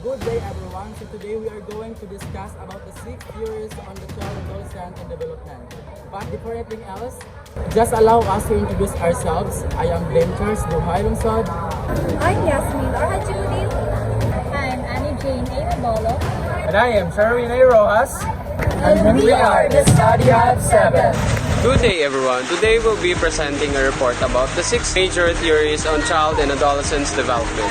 Good day everyone. So today we are going to discuss about the 6 theories on the child, adolescent, and development. But before anything else, just allow us to introduce ourselves. I am Blaine Charles Duhay Lungsod. I'm Yasmin Orhajudin. I'm Annie Jane Bolo. And I am Sherwin A. Rojas. And we are the Study Hub 7. Good day everyone. Today we'll be presenting a report about the 6 major theories on child and adolescence development.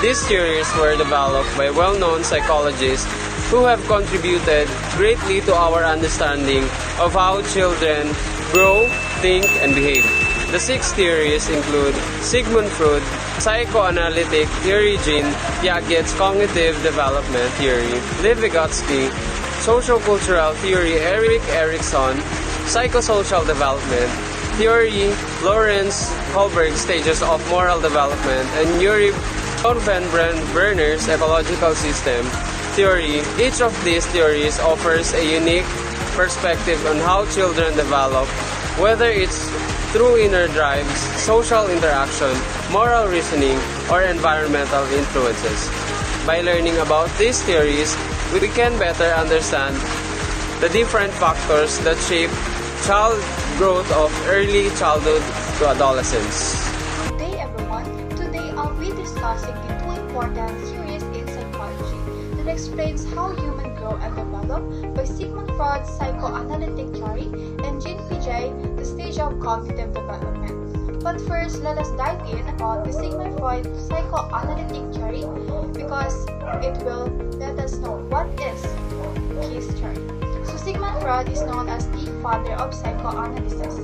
These theories were developed by well-known psychologists who have contributed greatly to our understanding of how children grow, think, and behave. The 6 theories include Sigmund Freud, psychoanalytic theory, Jean Piaget's cognitive development theory, Lev Vygotsky, social-cultural theory, Erik Erikson, psychosocial development theory, Lawrence Kohlberg's stages of moral development, and Yuri Bronfenbrenner's ecological system theory. Each of these theories offers a unique perspective on how children develop, whether it's through inner drives, social interaction, moral reasoning, or environmental influences. By learning about these theories, we can better understand the different factors that shape child growth of early childhood to adolescence. Good day everyone. Today I'll be discussing the 2 important theories in psychology that explains how humans grow and develop by Sigmund Freud's psychoanalytic theory and Jean Piaget, the stage of cognitive development. But first, let us dive in about the Sigmund Freud psychoanalytic theory because it will let us know what is his theory. So Sigmund Freud is known as the father of psychoanalysis.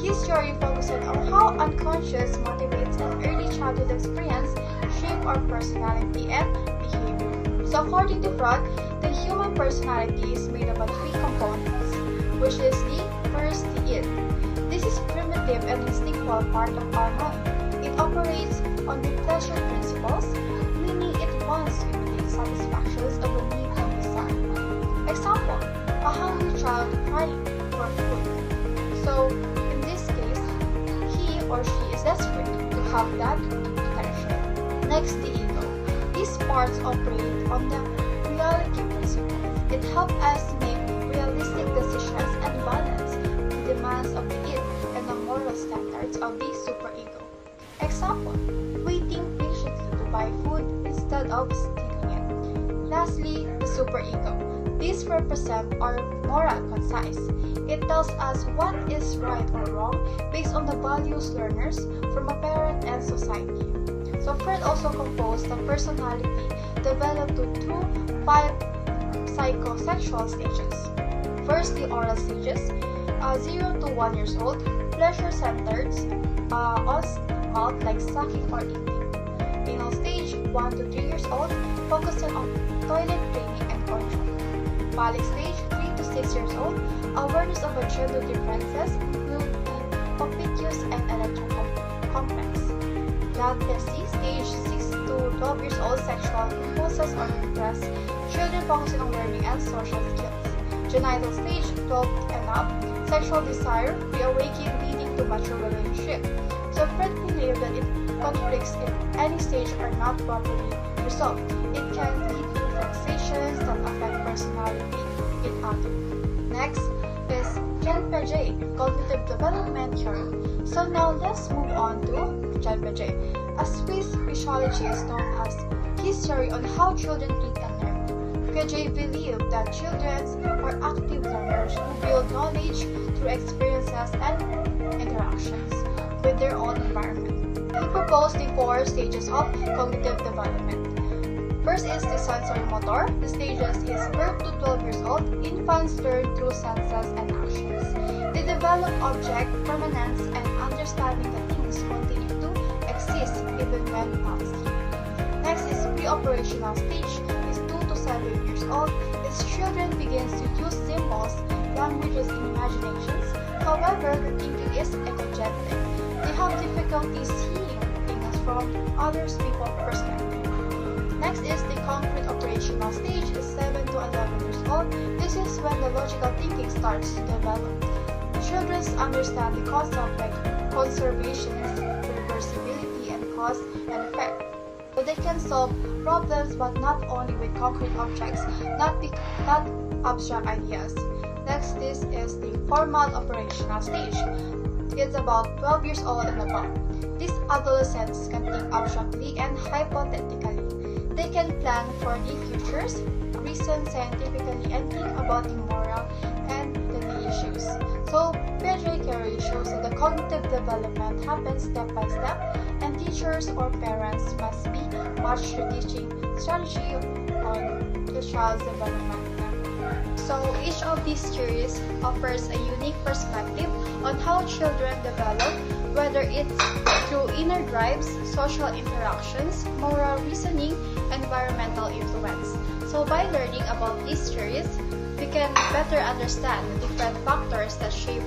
His theory focuses on how unconscious motivates and early childhood experience shape our personality and behavior. So according to Freud, the human personality is made up of 3 components, which is the first, the id. This is primitive and instinctual part of our mind. It operates on the pleasure principles, meaning it wants to imitate satisfactions of a need and desire. Example, a hungry child crying for food. So, in this case, he or she is desperate to have that pleasure. Next, the ego. These parts operate on the reality principle. It helps us make realistic decisions and balance the demands of the id and the moral standards of the superego. Example, waiting patiently to buy food instead of stealing it. Lastly, the superego. These represent our moral conscience. It tells us what is right or wrong based on the values learners from a parent and society. So Freud also composed the personality developed through 5 psychosexual stages. First, the oral stages, 0 to 1 years old, pleasure-centered, on mouth like sucking or eating. Anal stage, 1 to 3 years old, focusing on toilet training and control. Phallic stage, 3 to 6 years old, awareness of gender differences will be conspicuous and electrocomplex. Latency stage, 6 to 12 years old, sexual impulses or repressed, children focusing on learning and social skills. Genital stage, 12 and up, sexual desire, reawakening leading to mature relationship. So Freud believed that if conflicts in any stage are not properly resolved, it can lead to fixations that affect personality in others. Next is Jean Piaget, cognitive development theory. So now let's move on to Jean Piaget, a Swiss physiologist known as his theory on how children think and learn. Piaget believed that children are active learners who build knowledge through experiences and interactions with their own environment. He proposed the 4 stages of cognitive development. First is the sensory motor. The stages is birth to 12 years old. Infants learn through senses and actions. They develop object permanence and understanding that things continue to exist even when not seen. Next is pre-operational stage. Is 2 to 7 years old. Its children begins to use symbols, languages, and imaginations. However, the thinking is ecogenic. They have difficulty seeing things from others people's perspective. Next is the concrete operational stage, is 7 to 11 years old. This is when the logical thinking starts to develop. Children understand the concept like conservation, reversibility, and cause and effect. So they can solve problems, but not only with concrete objects, not abstract ideas. Next, this is the formal operational stage. It's about 12 years old and above. These adolescents can think abstractly and hypothetically. They can plan for the futures, reason scientifically, and think about the moral and daily issues. So, Pedro Carey shows that the cognitive development happens step by step, and teachers or parents must be much teaching strategy on the child's development. So each of these theories offers a unique perspective on how children develop, whether it's through inner drives, social interactions, moral reasoning, environmental influence. So by learning about these theories, we can better understand the different factors that shape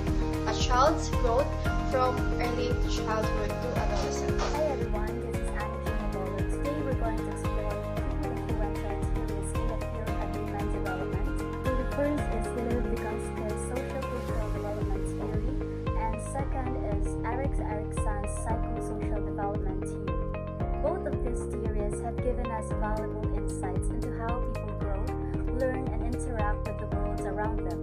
a child's growth from early childhood to adolescence. Hi everyone, this is Annie Chimabolo. Today we're going to explore two influential theories in the field of human development. So the first is Philip Vygotsky's social-cultural development theory, and second is Erikson's psychosocial development theory. Both of these theories have given us valuable insights into how people grow, learn, and interact with the world around them.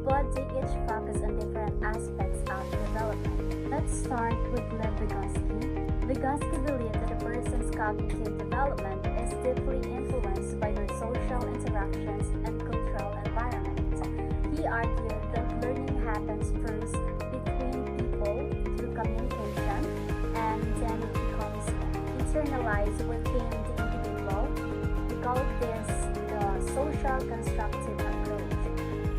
But they each focus on different aspects of development. Let's start with Lev Vygotsky. Vygotsky believed that a person's cognitive development is deeply influenced by their social interactions and cultural environment. He argued that learning happens first between people through communication, and then it becomes internalized within the individual. We call this the social constructive approach.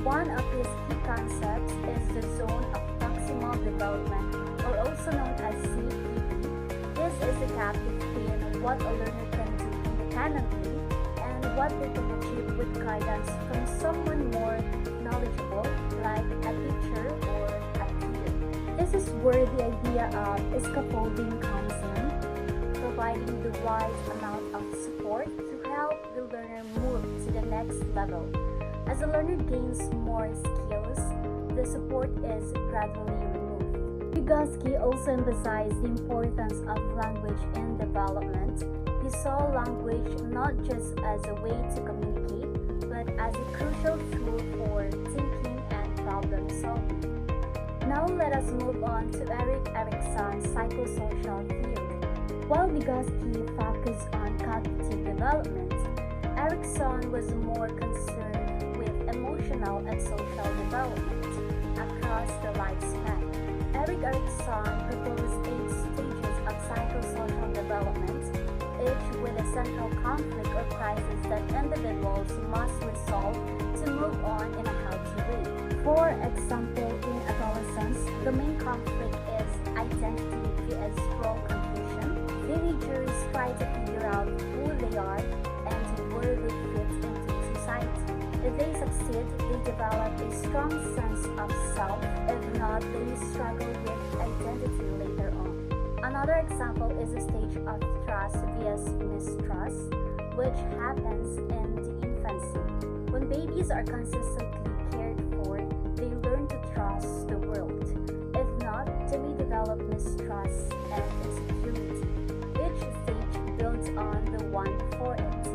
One of his key concepts is the zone of proximal development, or also known as CPD. This is the gap between what a learner can do independently and what they can achieve with guidance from someone more knowledgeable, like a teacher or a peer. This is where the idea of scaffolding comes in, providing the right amount of support to help the learner move to the next level. As the learner gains more skills, the support is gradually removed. Vygotsky also emphasized the importance of language in development. He saw language not just as a way to communicate, but as a crucial tool for thinking and problem solving. Now let us move on to Erikson's psychosocial theory. While Vygotsky focused on cognitive development, Erikson was more concerned with emotional and social development across the lifespan. Erikson proposed 8 stages of psychosocial development, each with a central conflict or crisis that individuals must resolve to move on in a healthy way. For example, in adolescence, the main conflict is identity vs role confusion. Teenagers try to figure out who they are and where they fit into society. If they succeed, they develop a strong sense of self. If not, they struggle with identity later on. Another example is the stage of trust vs mistrust, which happens in the infancy. When babies are consistently cared for, they learn to trust the world. If not, they may develop mistrust and insecurity. Each stage builds on the one before it,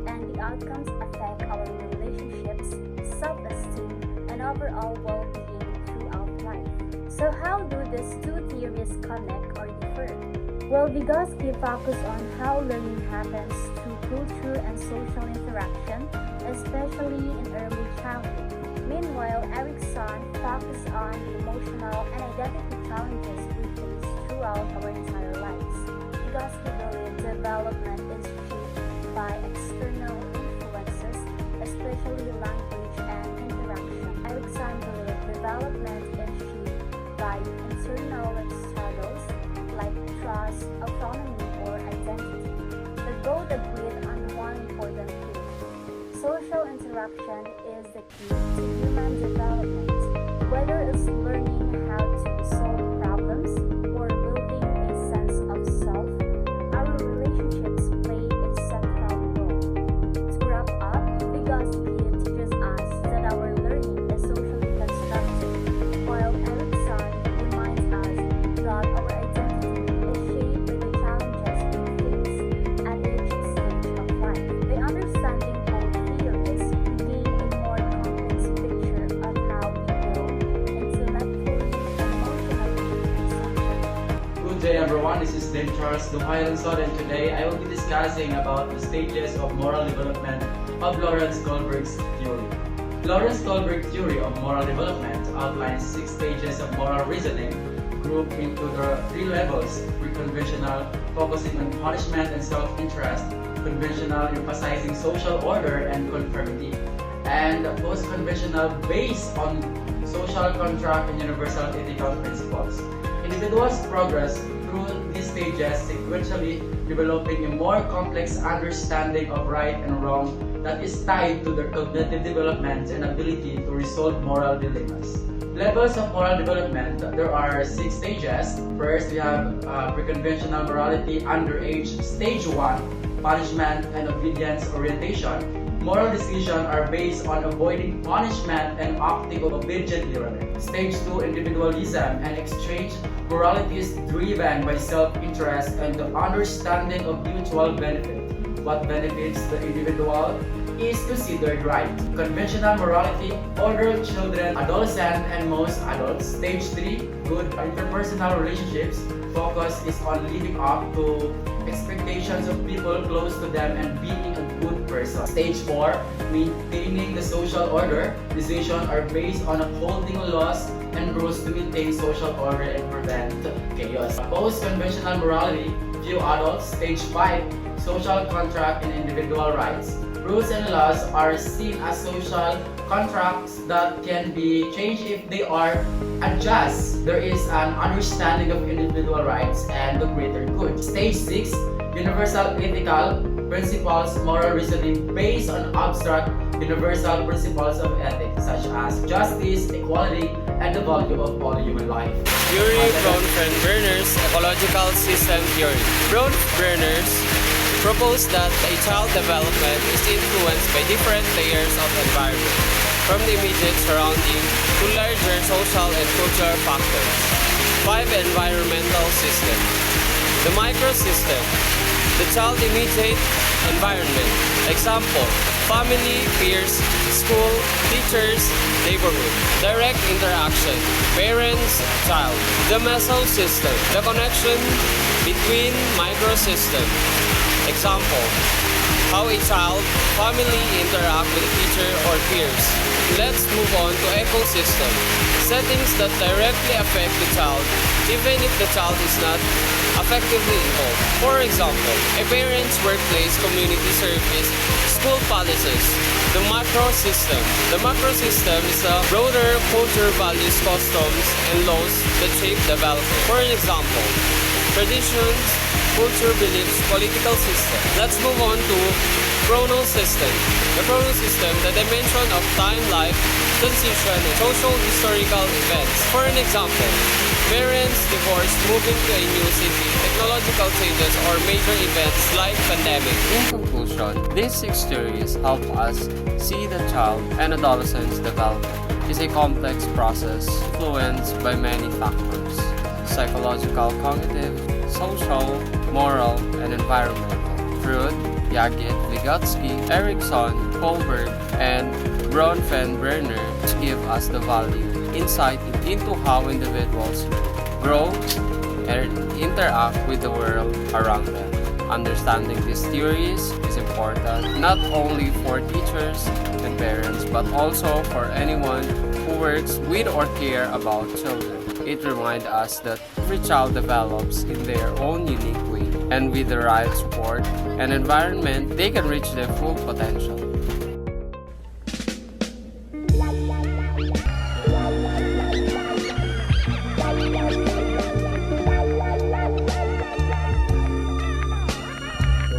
and the outcomes affect our relationships, self-esteem, and overall well-being throughout life. So how do these two theories connect or differ? Well, Vygotsky focused on how learning happens through culture and social interaction, especially in early childhood. Meanwhile, Erikson focused on the emotional and identity challenges we face throughout our entire lives. Vygotsky believed development is shaped by external influences, especially language and interaction. Erikson believed development is shaped by internal struggles like trust, autonomy, or identity. The both agreed on one important truth. Social interaction is the key to human development, whether it's learning how to solve problems or building a sense of self. Our relationships play a central role. To wrap up, Vygotsky teaches us that our learning is socially constructed, while Erikson reminds us that our identity is shaped by the challenges we face, and it day everyone, this is Dame Charles Duhailensod, and today I will be discussing about the stages of moral development of Lawrence Kohlberg's theory. Lawrence Kohlberg's theory of moral development outlines 6 stages of moral reasoning grouped into the 3 levels: pre-conventional, focusing on punishment and self-interest; conventional, emphasizing social order and conformity; and post-conventional, based on social contract and universal ethical principles. Individuals progress through these stages, sequentially developing a more complex understanding of right and wrong that is tied to their cognitive development and ability to resolve moral dilemmas. Levels of moral development, there are 6 stages. First, we have pre-conventional morality under age stage 1, punishment and obedience orientation. Moral decisions are based on avoiding punishment and acting obediently. Stage 2, individualism and exchange morality is driven by self-interest and the understanding of mutual benefit. What benefits the individual is considered right. Conventional morality, older children, adolescent, and most adults. Stage 3, good interpersonal relationships. Focus is on living up to expectations of people close to them and being a good person. Stage 4, maintaining the social order. Decisions are based on upholding laws and rules to maintain social order and prevent chaos. Post-conventional morality, few adults. Stage 5, social contract and individual rights. Rules and laws are seen as social contracts that can be changed if they are adjusted. There is an understanding of individual rights and the greater good. Stage 6, universal ethical principles, moral reasoning based on abstract universal principles of ethics such as justice, equality, and the value of all human life. Theory Braun-Fenberner's ecological system theory. Braun-Fenberner's proposed that a child development is influenced by different layers of environment, from the immediate surrounding to larger social and cultural factors. 5 environmental systems. The microsystem. The child immediate environment. Example: family, peers, school, teachers, neighborhood. Direct interaction. Parents, child. The mesosystem. The connection between microsystems. Example: how a child, family interact with teacher or peers. Let's move on to ecosystem. Settings that directly affect the child, even if the child is not effectively involved. For example, a parent's workplace, community service, school policies. The macrosystem. The macrosystem is a broader culture, values, customs, and laws that shape development. For an example, traditions, culture, beliefs, political system. Let's move on to chronal system. The chronal system, the dimension of time, life, transition, and social historical events. For an example, parents, divorce, moving to a new city, technological changes, or major events like pandemic. In conclusion, these 6 theories help us see the child and adolescent's development is a complex process influenced by many factors: psychological, cognitive, social, moral, and environmental. Freud, Piaget, Vygotsky, Erikson, Kohlberg, and Braun-Fenberner give us the value, insight into how individuals grow and interact with the world around them. Understanding these theories is important not only for teachers and parents but also for anyone who works with or care about children. It reminds us that every child develops in their own unique way, and with the right support and environment, they can reach their full potential.